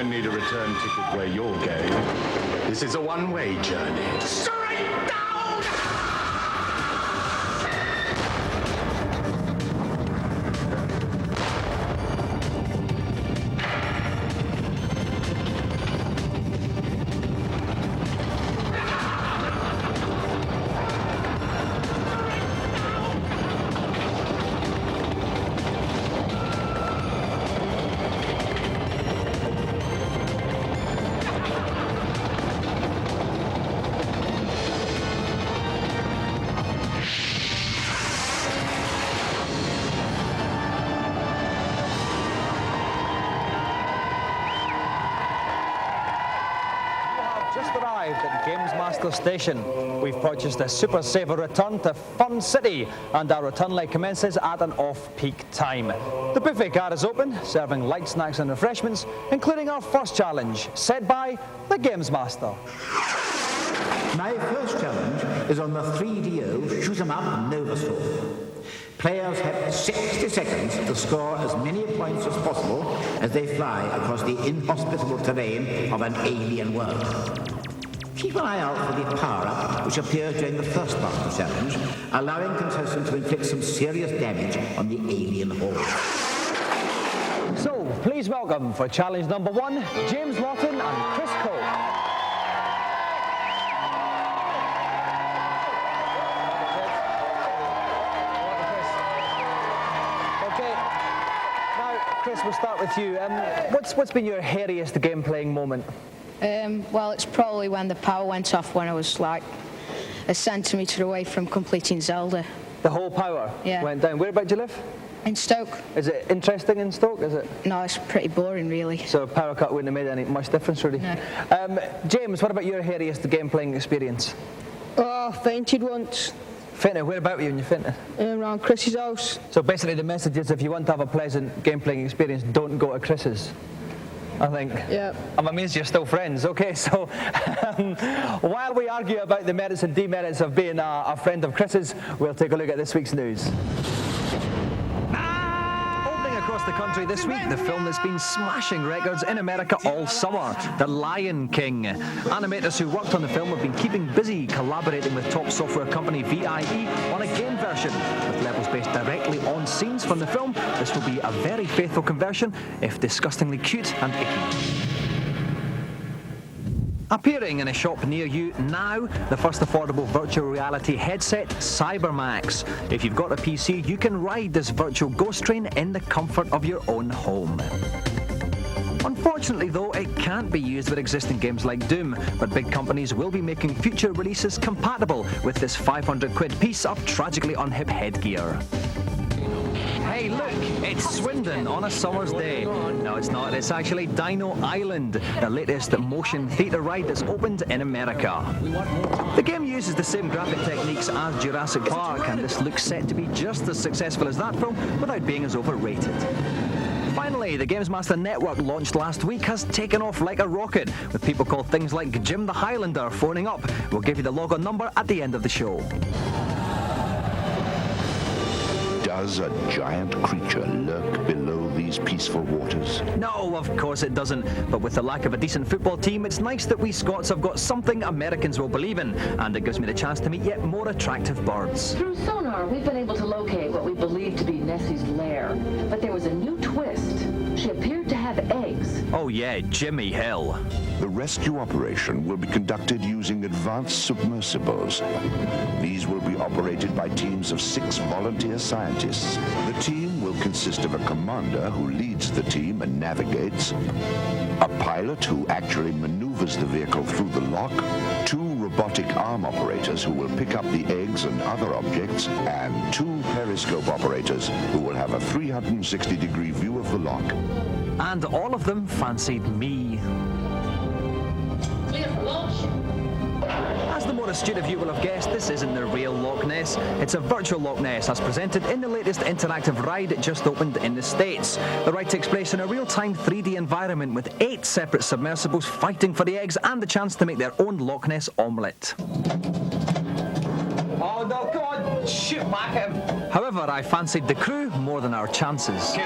don't need a return ticket where you're going. This is a one-way journey. Straight down! GamesMaster Station. We've purchased a Super Saver return to Fun City, and our return leg commences at an off-peak time. The buffet car is open, serving light snacks and refreshments, including our first challenge, set by the GamesMaster. My first challenge is on the 3DO shoot-'em-up Nova Storm. Players have 60 seconds to score as many points as possible as they fly across the inhospitable terrain of an alien world. Keep an eye out for the power-up, which appears during the first part of the challenge, allowing contestants to inflict some serious damage on the alien horde. So, please welcome for challenge number 1, James Lawton and Chris Cole. Okay, now Chris, we'll start with you. What's been your hairiest game-playing moment? Well, it's probably when the power went off when I was like a centimetre away from completing Zelda. The whole power went down. Where about do you live? In Stoke. Is it interesting in Stoke, is it? No, it's pretty boring, really. So a power cut wouldn't have made any much difference, really? No. James, what about your hairiest game-playing experience? Oh, I fainted once. Fainted? Where about were you when you fainted? Around Chris's house. So basically the message is if you want to have a pleasant game-playing experience, don't go to Chris's. I think. Yeah. I'm amazed you're still friends. Okay, so while we argue about the merits and demerits of being a friend of Chris's, we'll take a look at this week's news. Opening across the country this week, the film that's been smashing records in America all summer, The Lion King. Animators who worked on the film have been keeping busy collaborating with top software company VIE on a game version. With levels based directly on scenes from the film, this will be a very faithful conversion, if disgustingly cute and icky. Appearing in a shop near you now, the first affordable virtual reality headset, CyberMax. If you've got a PC, you can ride this virtual ghost train in the comfort of your own home. Unfortunately, though, it can't be used with existing games like Doom, but big companies will be making future releases compatible with this 500 quid piece of tragically unhip headgear. Hey, look, it's Swindon on a summer's day. No, it's not. It's actually Dino Island, the latest motion theatre ride that's opened in America. The game uses the same graphic techniques as Jurassic Park, and this looks set to be just as successful as that film without being as overrated. Finally, the GamesMaster Network launched last week has taken off like a rocket, with people called things like Jim the Highlander phoning up. We'll give you the log-on number at the end of the show. Does a giant creature lurk below these peaceful waters? No, of course it doesn't. But with the lack of a decent football team, it's nice that we Scots have got something Americans will believe in, and it gives me the chance to meet yet more attractive birds. Through sonar, we've been able to locate what we believe to be Nessie's lair. But there was a new twist. She appeared to have eggs. Oh yeah, Jimmy Hill. The rescue operation will be conducted using advanced submersibles. These will be operated by teams of 6 volunteer scientists. The team will consist of a commander who leads the team and navigates, a pilot who actually maneuvers the vehicle through the lock, 2 robotic arm operators who will pick up the eggs and other objects, and 2 periscope operators who will have a 360-degree view of the lock. And all of them fancied me. As the more astute of you will have guessed, this isn't the real Loch Ness. It's a virtual Loch Ness, as presented in the latest interactive ride just opened in the States. The ride takes place in a real-time 3D environment with 8 separate submersibles fighting for the eggs and the chance to make their own Loch Ness omelette. Oh no, come on, shoot back at him. However, I fancied the crew more than our chances.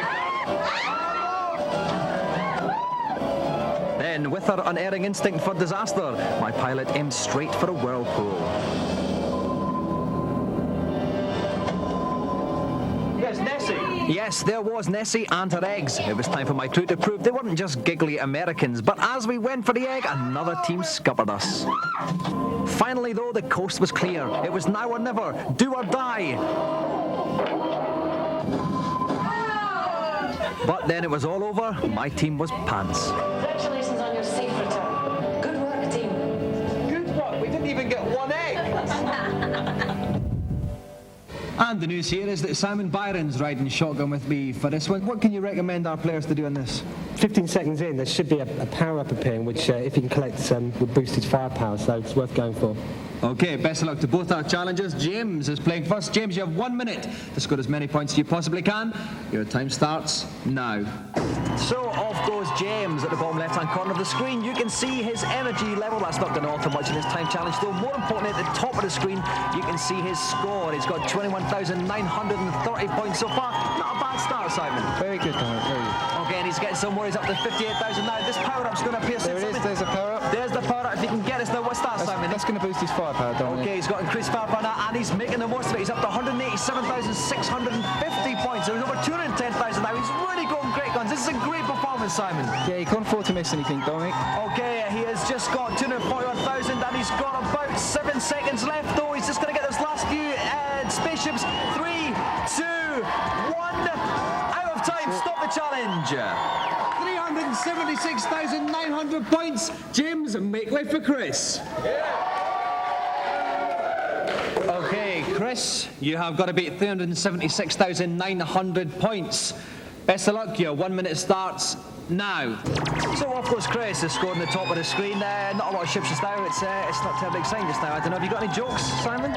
and with her unerring instinct for disaster, my pilot aimed straight for a whirlpool. Yes, Nessie. Yes, there was Nessie and her eggs. It was time for my crew to prove they weren't just giggly Americans, but as we went for the egg, another team scuppered us. Finally, though, the coast was clear. It was now or never, do or die. But then it was all over. My team was pants. Congratulations on your safe return. Good work, team. Good work. We didn't even get one egg. And the news here is that Simon Byron's riding shotgun with me for this one. What can you recommend our players to do in this? 15 seconds in, there should be a power-up appearing, which, if you can collect, would boost his firepower, so it's worth going for. Okay, best of luck to both our challengers. James is playing first. James, you have 1 minute to score as many points as you possibly can. Your time starts now. So off goes James at the bottom left-hand corner of the screen. You can see his energy level. That's not going to alter much in his time challenge, though. More importantly, at the top of the screen, you can see his score. He's got 21,930 points so far. Not a bad start, Simon. Very good, Dominic, very good. Okay, and he's getting somewhere. He's up to 58,000 now. This power-up's going to appear soon. There it is, there's a power-up. There's the power-up. If you can get us now, what's that, Simon? That's going to boost his firepower, Dominic. Okay, he's got increased firepower now, and he's making the most of it. He's up to 187,650 points. So he's over 210,000 now. He's really going great guns. This is a great performance, Simon. Yeah, you can't afford to miss anything, Dominic. Okay, he has just got 241,000, and he's got about 7 seconds left, though. He's just going to get those last few spaceships. 3, 2, 1. Out of time. Stop the challenge. 376,900 points. James, make way for Chris. Okay, Chris, you have got to beat 376,900 points. Best of luck, your 1 minute starts now. So off goes Chris, is scored on the top of the screen. Not a lot of ships just now. It's not terribly exciting just now. I don't know, have you got any jokes, Simon?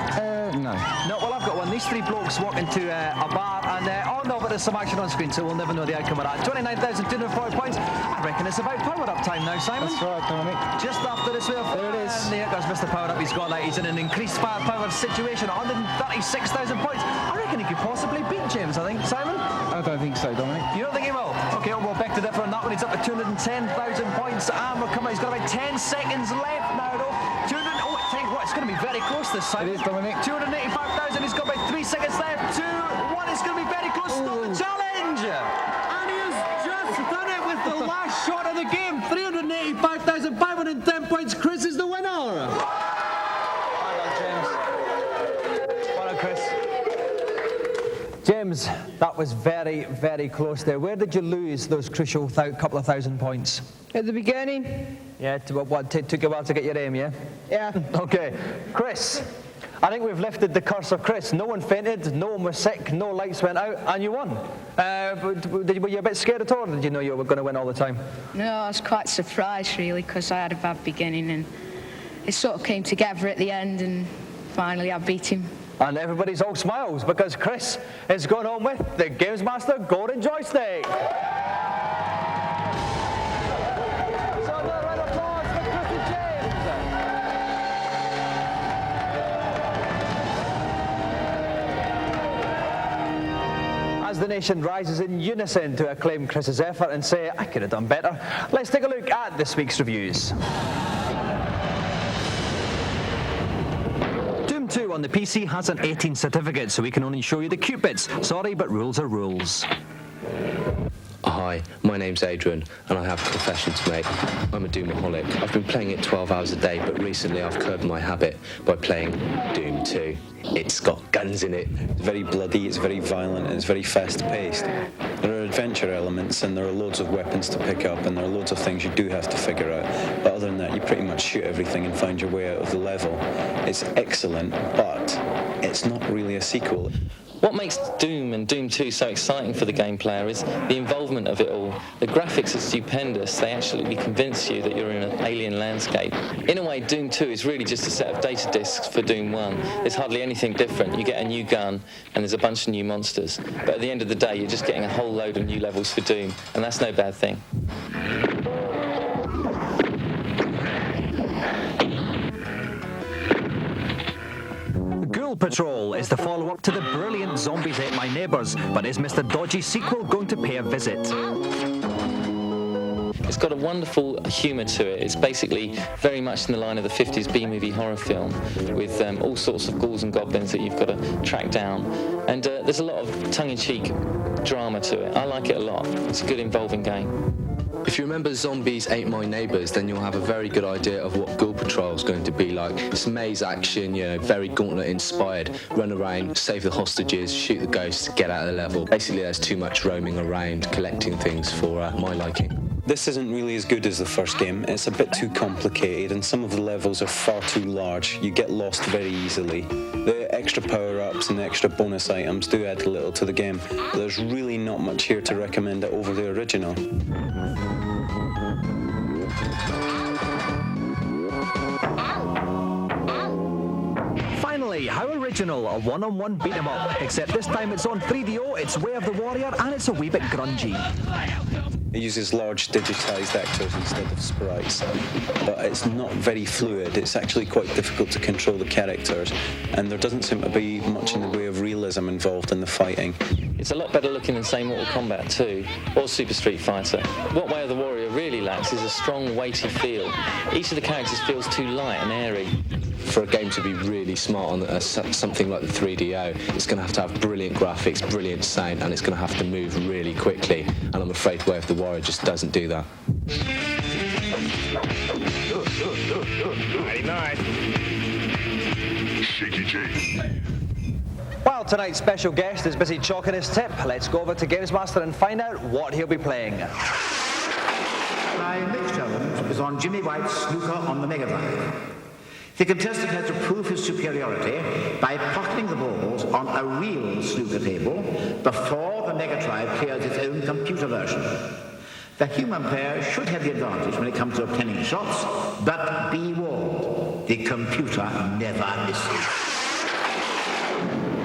No. No, well, I've got one. These three blokes walk into a bar and, oh no, but there's some action on screen, so we'll never know the outcome of that. 29,240 points. I reckon it's about power-up time now, Simon. That's right, Dominic. Just after this wheel. There it is. And there goes Mr. Power-Up. He's got he's in an increased firepower situation. 136,000 points. I reckon he could possibly beat James, I think. Simon? I don't think so, Dominic. You don't think he will? Okay, well, we'll beg to differ on that one. He's up to 210,000 points. And we're coming. He's got about 10 seconds left now, though. Tell you what, it's going to be very close this time. It is, Dominic. 285,000. He's got about 3 seconds left. 2, 1. It's going to be very close. Stop the challenge. And he has just done it with the last shot of the game. 385,510 points. Chris is the winner. Well done, James. Well done, Chris. James, that was very, very close there. Where did you lose those crucial couple of thousand points? At the beginning? Yeah, took you a while to get your aim, yeah? Yeah. Okay. Chris, I think we've lifted the curse of Chris. No one fainted, no one was sick, no lights went out, and you won. Were you a bit scared at all, or did you know you were going to win all the time? No, I was quite surprised, really, because I had a bad beginning, and it sort of came together at the end, and finally I beat him. And everybody's all smiles, because Chris is going home with the GamesMaster Golden Joystick. As the nation rises in unison to acclaim Chris's effort and say, I could have done better, let's take a look at this week's reviews. Doom 2 on the PC has an 18 certificate, so we can only show you the cute bits. Sorry, but rules are rules. Hi, my name's Adrian, and I have a confession to make. I'm a Doomaholic. I've been playing it 12 hours a day, but recently I've curbed my habit by playing Doom 2. It's got guns in it. It's very bloody, it's very violent, and it's very fast-paced. There are adventure elements, and there are loads of weapons to pick up, and there are loads of things you do have to figure out. But other than that, you pretty much shoot everything and find your way out of the level. It's excellent, but it's not really a sequel. What makes Doom and Doom 2 so exciting for the game player is the involvement of it all. The graphics are stupendous. They actually convince you that you're in an alien landscape. In a way, Doom 2 is really just a set of data discs for Doom 1. There's hardly anything different. You get a new gun, and there's a bunch of new monsters. But at the end of the day, you're just getting a whole load of new levels for Doom, and that's no bad thing. Ghoul Patrol is the follow-up to the brilliant Zombies Ate My Neighbours, but is Mr. Dodgy's sequel going to pay a visit? It's got a wonderful humour to it. It's basically very much in the line of the 50s B-movie horror film with all sorts of ghouls and goblins that you've got to track down. And there's a lot of tongue-in-cheek drama to it. I like it a lot. It's a good, involving game. If you remember Zombies Ain't My Neighbours, then you'll have a very good idea of what Ghoul Patrol is going to be like. It's maze action, you know, very Gauntlet inspired. Run around, save the hostages, shoot the ghosts, get out of the level. Basically, there's too much roaming around, collecting things for my liking. This isn't really as good as the first game. It's a bit too complicated and some of the levels are far too large. You get lost very easily. The extra power-ups and the extra bonus items do add a little to the game. But there's really not much here to recommend it over the original. Finally, how original, a one-on-one beat-em-up. Except this time it's on 3DO, it's Way of the Warrior, and it's a wee bit grungy. It uses large digitized actors instead of sprites, but it's not very fluid. It's actually quite difficult to control the characters, and there doesn't seem to be much in the way of realism involved in the fighting. It's a lot better looking than, say, Mortal Kombat 2 or Super Street Fighter. What Way of the Warrior really lacks is a strong, weighty feel. Each of the characters feels too light and airy. For a game to be really smart on something like the 3DO, it's going to have brilliant graphics, brilliant sound, and it's going to have to move really quickly. And I'm afraid Way of the Warrior just doesn't do that. Shaky J. While tonight's special guest is busy chalking his tip, let's go over to GamesMaster and find out what he'll be playing. My next challenge is on Jimmy White's snooker on the Mega Drive. The contestant has to prove his superiority by pocketing the balls on a real snooker table before the Mega Drive clears its own computer version. The human player should have the advantage when it comes to obtaining shots, but be warned, the computer never misses.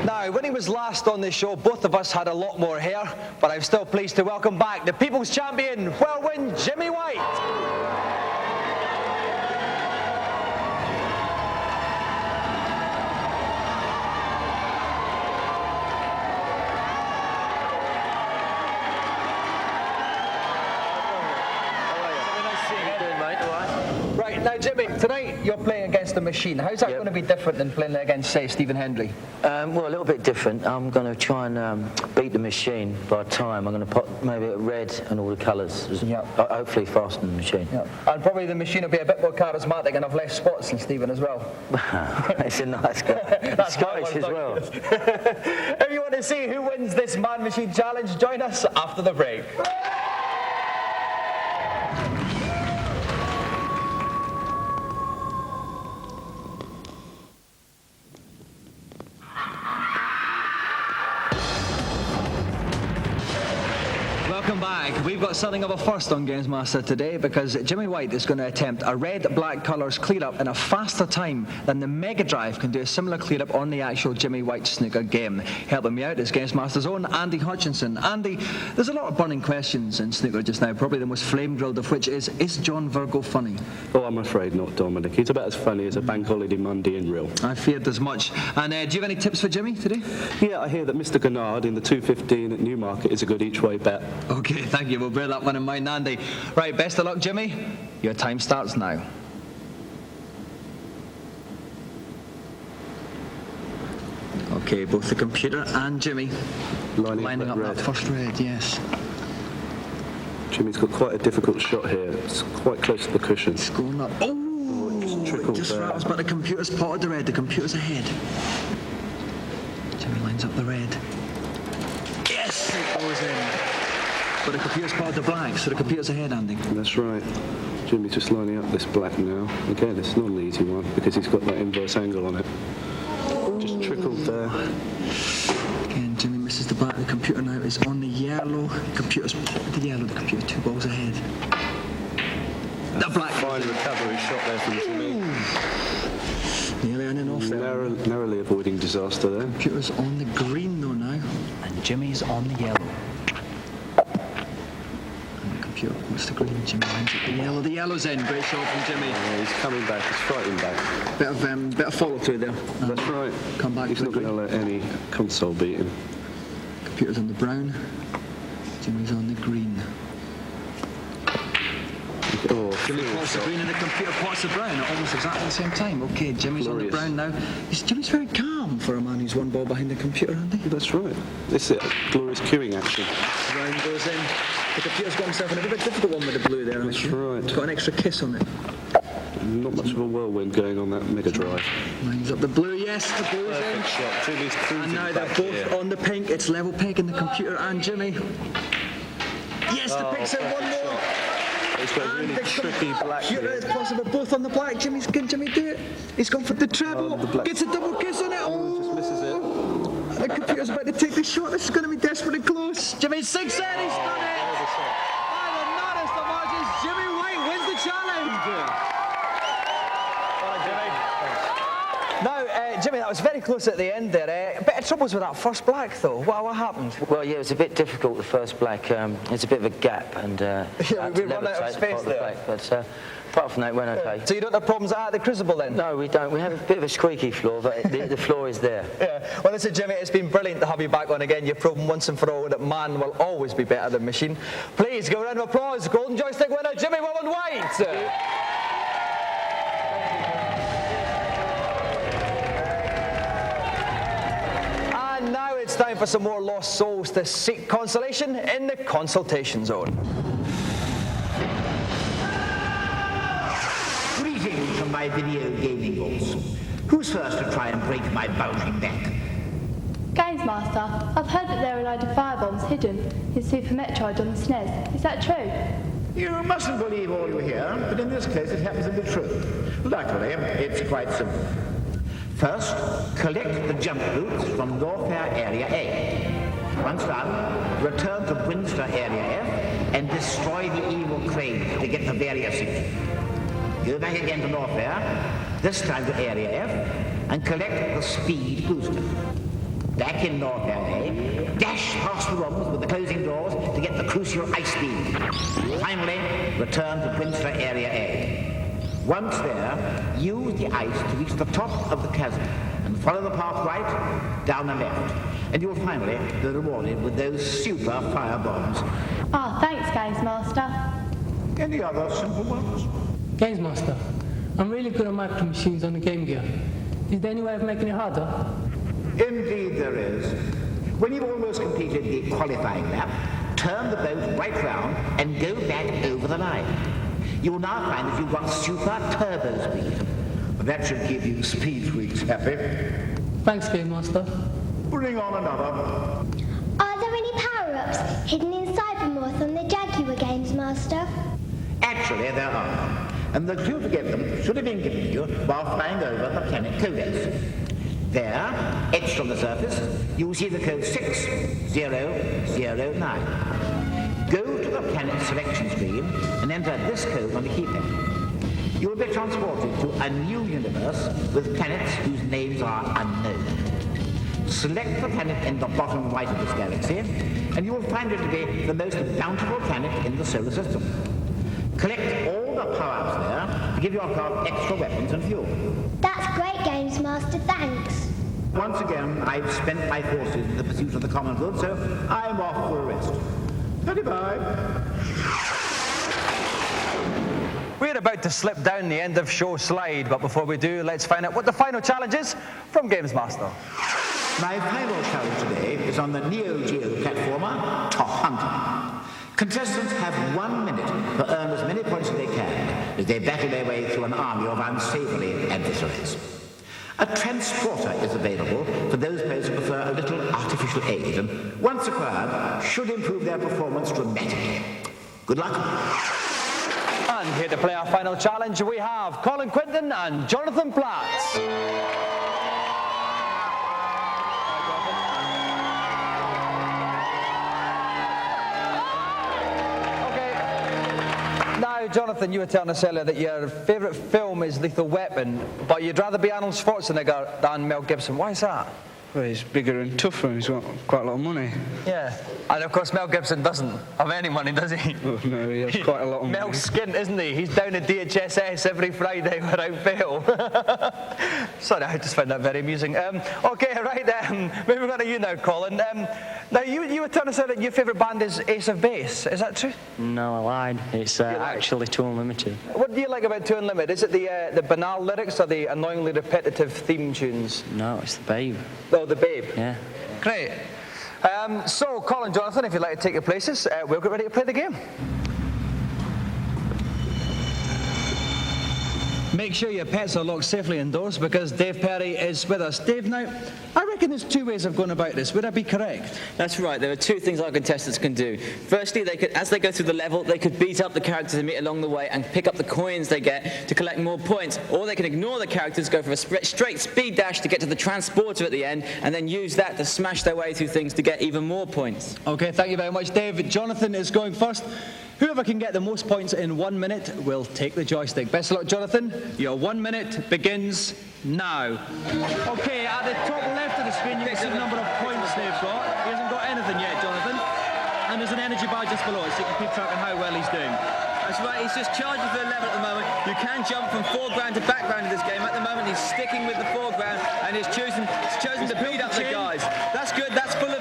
Now, when he was last on this show, both of us had a lot more hair, but I'm still pleased to welcome back the People's Champion, Whirlwind Jimmy White. Right, now Jimmy, tonight you're playing against a machine. How's that going to be different than playing against, say, Stephen Hendry? Well, a little bit different. I'm going to try and beat the machine by time. I'm going to put maybe red and all the colours. Yep. Hopefully faster than the machine. Yep. And probably the machine will be a bit more charismatic and have less spots than Stephen as well. It's a nice guy. That's Scottish as well. If you want to see who wins this man-machine challenge, join us after the break. Welcome back. We've got something of a first on GamesMaster today because Jimmy White is going to attempt a red-black colours clear-up in a faster time than the Mega Drive can do a similar clear-up on the actual Jimmy White snooker game. Helping me out is GamesMaster's own Andy Hutchinson. Andy, there's a lot of burning questions in snooker just now, probably the most flame-drilled of which is John Virgo funny? Oh, I'm afraid not, Dominic. He's about as funny as a bank holiday Monday in real. I feared as much. And do you have any tips for Jimmy today? Yeah, I hear that Mr. Gennard in the 215 at Newmarket is a good each-way bet. Okay, thank you. We'll bear that one in mind, Andy. Right, best of luck, Jimmy. Your time starts now. Okay, both the computer and Jimmy lining up that first red, yes. Jimmy's got quite a difficult shot here. It's quite close to the cushion. It's going up. Oh, it just rattles, but the computer's potted the red. The computer's ahead. Jimmy lines up the red. Yes, it goes in. But the computer's potted the black, so the computer's ahead, Andy. That's right. Jimmy's just lining up this black now. Again, it's not an easy one because he's got that inverse angle on it. Just trickled there. Again, Jimmy misses the black. The computer now is on the yellow. The computer's potted the yellow. The computer 2 balls ahead. The black. Fine recovery shot there from Jimmy. Nearly on and off there. Narrowly avoiding disaster there. Computer's on the green though now. And Jimmy's on the yellow. What's the green? Jimmy lines it. The yellow. The yellow's in. Great shot from Jimmy. Yeah, he's coming back. He's fighting back. Bit of follow through there. That's right. Come back. He's not going to let any console beat him. Computer's on the brown. Jimmy's on the green. Jimmy pots the green and the computer pots the brown at almost exactly the same time. Okay, Jimmy's on the brown now. Jimmy's very calm for a man who's one ball behind the computer, isn't he? That's right. This is it. Glorious queuing action. Brown goes in. The computer's got himself in a bit difficult one with the blue there. That's right. It's got an extra kiss on it. Not much of a whirlwind going on that Mega Drive. Lines up the blue, yes, the blue's in. Shot. Jimmy's cruising And now they're back both here. on the pink. It's level pink in the computer and Jimmy. Yes, the pink's in one more. It's got a really tricky black Computer here. is possible, both on the black. Can Jimmy do it? He's gone for the treble. Gets a double kiss on it. Oh, just misses it. The computer's about to take the shot. This is going to be desperately close. Jimmy's 6 in. He's done it. By the narrowest of margins, Jimmy White wins the challenge. Now, Jimmy, that was very close at the end there. A bit of troubles with that first black, though. What happened? Well, yeah, it was a bit difficult, the first black. There's a bit of a gap, and we run out of space there. Black, but apart from that, it went okay. So you don't have problems at the Crucible, then? No, we don't. We have a bit of a squeaky floor, but the floor is there. Yeah. Well, listen, Jimmy, it's been brilliant to have you back on again. You've proven once and for all that man will always be better than machine. Please, give a round of applause. Golden Joystick winner, Jimmy White. And now it's time for some more lost souls to seek consolation in the consultation zone. Greetings from my video gaming vaults. Who's first to try and break my bulging back? GamesMaster, I've heard that there are a load of firebombs hidden in Super Metroid on the SNES. Is that true? You mustn't believe all you hear, but in this case it happens to be true. Luckily, it's quite simple. First, collect the jump boots from Warfare Area A. Once done, return to Winster Area F and destroy the evil crane to get the barrier suit. Go back again to Warfare, this time to Area F, and collect the speed booster. Back in Warfare A, dash past the rooms with the closing doors to get the crucial ice beam. Finally, return to Winster Area A. Once there, use the ice to reach the top of the chasm and follow the path right, down and left. And you will finally be rewarded with those super fire bombs. Ah, thanks, GamesMaster. Any other simple ones? GamesMaster, I'm really good at micro machines on the Game Gear. Is there any way of making it harder? Indeed there is. When you've almost completed the qualifying lap, turn the boat right round and go back over the line. You will now find that you've got super turbo speed. That should keep you speed freaks happy. Thanks, GamesMaster. Bring on another. Are there any power-ups hidden inside the Morph on the Jaguar, GamesMaster? Actually, there are. And the clue to get them should have been given to you while flying over the planet Codex. There, etched on the surface, you will see the code 6009. Go to the planet selection screen and enter this code on the keypad. You will be transported to a new universe with planets whose names are unknown. Select the planet in the bottom right of this galaxy, and you will find it to be the most bountiful planet in the solar system. Collect all the power-ups there to give your car extra weapons and fuel. That's great, GamesMaster, thanks. Once again, I've spent my forces in the pursuit of the common good, so I'm off for a rest. Goodbye. We're about to slip down the end of show slide, but before we do, let's find out what the final challenge is from GamesMaster. My final challenge today is on the Neo Geo platformer, Top Hunter. Contestants have 1 minute to earn as many points as they can as they battle their way through an army of unsavory adversaries. A transporter is available for those players who prefer a little artificial aid, and once acquired, should improve their performance dramatically. Good luck. And here to play our final challenge, we have Colin Quinton and Jonathan Platt. Now, Jonathan, you were telling us earlier that your favourite film is Lethal Weapon, but you'd rather be Arnold Schwarzenegger than Mel Gibson. Why is that? Well, he's bigger and tougher and he's got quite a lot of money. Yeah. And of course, Mel Gibson doesn't have any money, does he? Oh, no, he has quite a lot of money. Mel's skint, isn't he? He's down at DHSS every Friday without fail. Sorry, I just found that very amusing. Okay, right, moving on to you now, Colin. Now, you were telling us that your favourite band is Ace of Base. Is that true? No, I lied. It's actually Too Unlimited. What do you like about Too Unlimited? Is it the banal lyrics or the annoyingly repetitive theme tunes? No, it's the Babe. Oh, the Babe. Yeah. Great. So, Colin, Jonathan, if you'd like to take your places, we'll get ready to play the game. Make sure your pets are locked safely indoors because Dave Perry is with us. Dave, now, I reckon there's two ways of going about this. Would I be correct? That's right. There are two things our contestants can do. Firstly, they could, as they go through the level, they could beat up the characters they meet along the way and pick up the coins they get to collect more points. Or they can ignore the characters, go for a straight speed dash to get to the transporter at the end, and then use that to smash their way through things to get even more points. Okay, thank you very much, Dave. Jonathan is going first. Whoever can get the most points in 1 minute will take the joystick. Best of luck, Jonathan. Your 1 minute begins now. Okay, at the top left of the screen, you can see the number of points they've got. He hasn't got anything yet, Jonathan. And there's an energy bar just below it, so you can keep track of how well he's doing. That's right, he's just charging for the level at the moment. You can jump from foreground to background in this game. At the moment, he's sticking with the foreground and he's chosen to beat up the guys. That's good, that's full of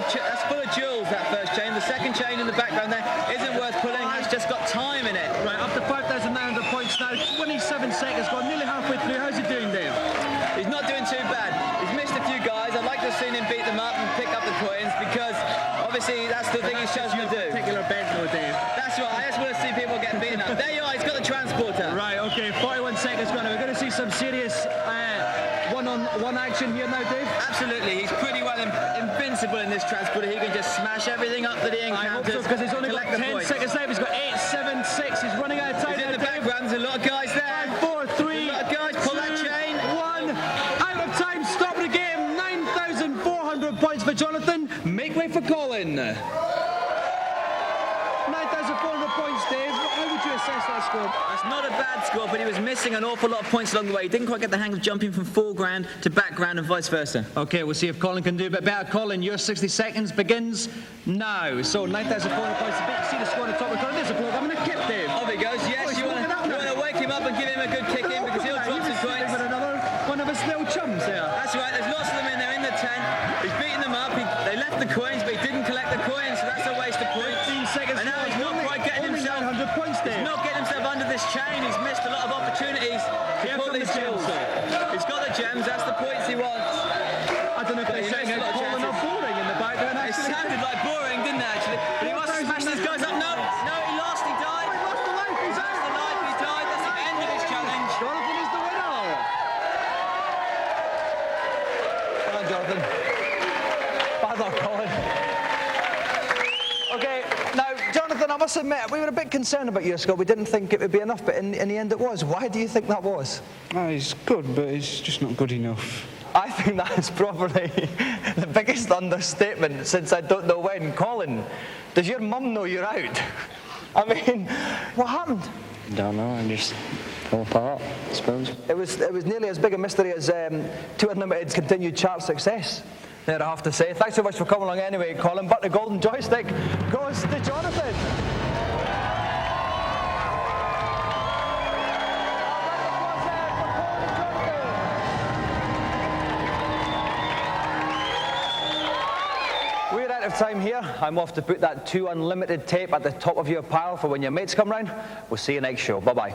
jewels, that first chain. The second chain in the background there isn't worth pulling, it's just got time in it. Right, up to 5,900 points now, 27 seconds gone, nearly halfway through. How's he doing, Dave? He's not doing too bad. He's missed a few guys. I'd like to have seen him beat them up and pick up the coins because obviously that's the thing he's chosen to do. Particular bent though, Dave. That's right, I just want to see people getting beaten up. There you are, he's got the transporter. Right, okay, 41 seconds gone. We're going to see some serious one-on-one action here now, Dave? Absolutely, he's pretty well invincible in this transporter. He can just smash everything up that he encounters. I hope so, because he's only got 10 seconds left. He's got 8, 7, 6. He's running out of time. He's in the background, there's a lot of guys there. 5, 4, 3, a lot of guys, pull that chain. 1. Out of time, stop the game. 9,400 points for Jonathan. Make way for Colin. 9,400 points, Dave. How would you assess that score? That's not a bad score, but he was missing an awful lot of points along the way. He didn't quite get the hang of jumping from foreground to background and vice versa. Okay, we'll see if Colin can do a bit better. Colin, your 60 seconds begins now. So 9,400 points. See the score on the top. There's a bloke. I'm going to kip, Dave. Off he goes. Yes, you want to wake him up and give him a good kick in because he'll drop some points. One of his little chums there. That's right. There's lots of them in there in the tent. He's beating them up. They left the coins, but he didn't collect the coins, so that's a waste of points. 15 seconds. And now he's not quite getting himself. 900 points, Dave. He's not getting himself under this chain. He's missed a lot of opportunities to pull these jewels. He's got the gems. That's the points he wants. I don't know if they're saying it's Colin or boring in the background. It sounded like boring, didn't it, actually? But he must have smashed these guys up. No, he lost. He died. He lost the life. He lost the life. He died. That's the end of his challenge. Jonathan is the winner. Come on, Jonathan. Bad luck, Colin. Okay, now, Jonathan, I must admit, we were a bit concerned about your score. We didn't think it would be enough, but in the end it was. Why do you think that was? Oh, he's good, but he's just not good enough. I think that is probably the biggest understatement since I don't know when. Colin, does your mum know you're out? I mean, what happened? Don't know, I just fell apart, I suppose. It was nearly as big a mystery as Too Unlimited's continued chart success. There, I have to say. Thanks so much for coming along anyway, Colin. But the golden joystick goes to Jonathan. We're out of time here. I'm off to put that Too Unlimited tape at the top of your pile for when your mates come round. We'll see you next show. Bye-bye.